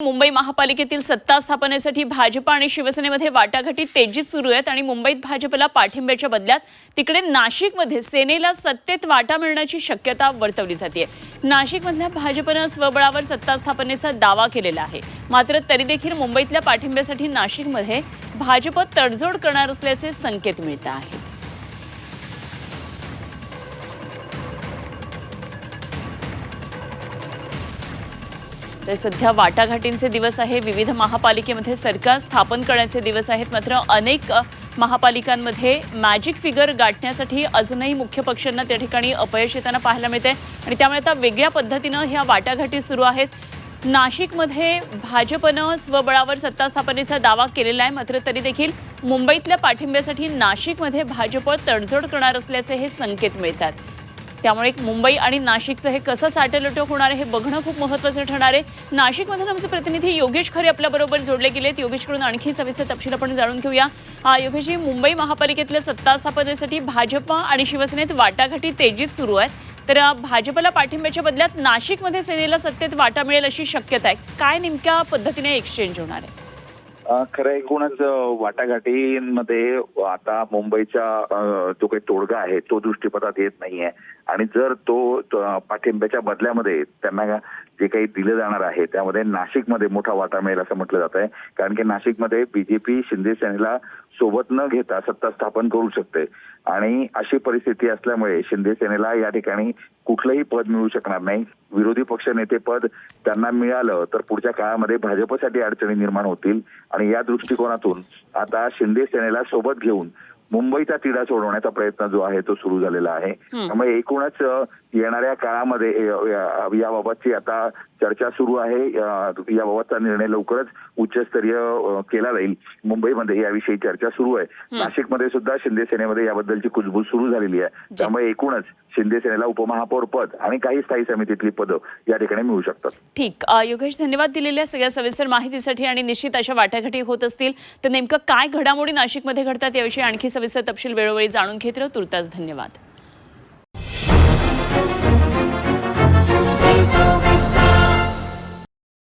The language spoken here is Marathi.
मुंबई महापालिकेतील सत्ता स्थापनेसाठी भाजप आणि शिवसेनेमध्ये वाटाघाटी तेजीत सुरू आहेत आणि मुंबईत भाजपला पाठिंब्याच्या बदल्यात तिकडे नाशिकमध्ये सेनेला सत्तेत वाटा मिळण्याची शक्यता वर्तवली जाते। नाशिकमधल्या भाजपनं स्वबळावर सत्ता स्थापनेचा दावा केलेला आहे, मात्र तरी देखील मुंबईतल्या पाठिंब्यासाठी नाशिकमध्ये भाजप तडजोड करणार असल्याचे संकेत मिळत आहेत। तर सध्या वाटाघाटींचे दिवस आहे। विविध महापालिकेमध्ये सरकार स्थापन करण्याचे दिवस आहेत, मात्र अनेक महापालिकांमध्ये मॅजिक फिगर गाठण्यासाठी अजूनही मुख्य पक्षांना त्या ठिकाणी अपयश येताना पाहायला मिळते आणि त्यामुळे आता वेगळ्या पद्धतीनं ह्या वाटाघाटी सुरू आहेत। नाशिकमध्ये भाजपनं स्वबळावर सत्ता स्थापनेचा दावा केलेला आहे, मात्र तरी देखील मुंबईतल्या पाठिंब्यासाठी नाशिकमध्ये भाजप तडजोड करणार असल्याचे हे संकेत मिळतात। त्यामुळे मुंबई आणि नाशिकचं हे कसं साटेलोटं होणार आहे हे बघणं खूप महत्त्वाचं ठरणार आहे। नाशिकमधून आमचे प्रतिनिधी योगेश खरे आपल्याबरोबर जोडले गेलेत। योगेशकडून आणखी सविस्तर तपशील आपण जाणून घेऊया। योगेशजी, मुंबई महापालिकेतल्या सत्ता स्थापनेसाठी भाजप आणि शिवसेनेत वाटाघाटी तेजीत सुरू आहेत, तर भाजपला पाठिंब्याच्या बदल्यात नाशिकमध्ये सेनेला सत्तेत वाटा मिळेल अशी शक्यता आहे। काय नेमक्या पद्धतीने एक्सचेंज होणार आहे? खरं एकूणच वाटाघाटींमध्ये आता मुंबईचा जो काही तोडगा आहे तो दृष्टीपथात येत नाहीये आणि जर तो पाठिंब्याच्या बदल्यामध्ये त्यांना जे काही दिलं जाणार आहे त्यामध्ये नाशिकमध्ये मोठा वाटा मिळेल असं म्हटलं जात आहे। कारण की नाशिकमध्ये बीजेपी शिंदे सेनेला सोबत न घेता सत्ता स्थापन करू शकते आणि अशी परिस्थिती असल्यामुळे शिंदे सेनेला या ठिकाणी कुठलंही पद मिळू शकणार नाही। विरोधी पक्ष नेते पद त्यांना मिळालं तर पुढच्या काळामध्ये भाजपसाठी अडचणी निर्माण होतील आणि या दृष्टिकोनातून आता शिंदे सेनेला सोबत घेऊन मुंबईचा तिढा सोडवण्याचा प्रयत्न जो आहे तो सुरू झालेला आहे। त्यामुळे एकूणच येणाऱ्या काळामध्ये याबाबतची आता चर्चा सुरू आहे। याबाबतचा निर्णय लवकरच उच्चस्तरीय केला जाईल। मुंबईमध्ये याविषयी चर्चा सुरू आहे। नाशिकमध्ये सुद्धा शिंदे सेनेमध्ये याबद्दलची कुजबूज सुरू झालेली आहे। त्यामुळे एकूणच शिंदे सेनेला उपमहापौर पद आणि काही स्थायी समितीतली पदं या ठिकाणी मिळू शकतात। ठीक, योगेश, धन्यवाद दिलेल्या सगळ्या सविस्तर माहितीसाठी। आणि निश्चित अशा वाटाघाटी होत असतील तर नेमकं काय घडामोडी नाशिकमध्ये घडतात याविषयी आणखी सविस्तर तपशील वेळोवेळी जाणून घेत राहू। तुर्तास धन्यवाद।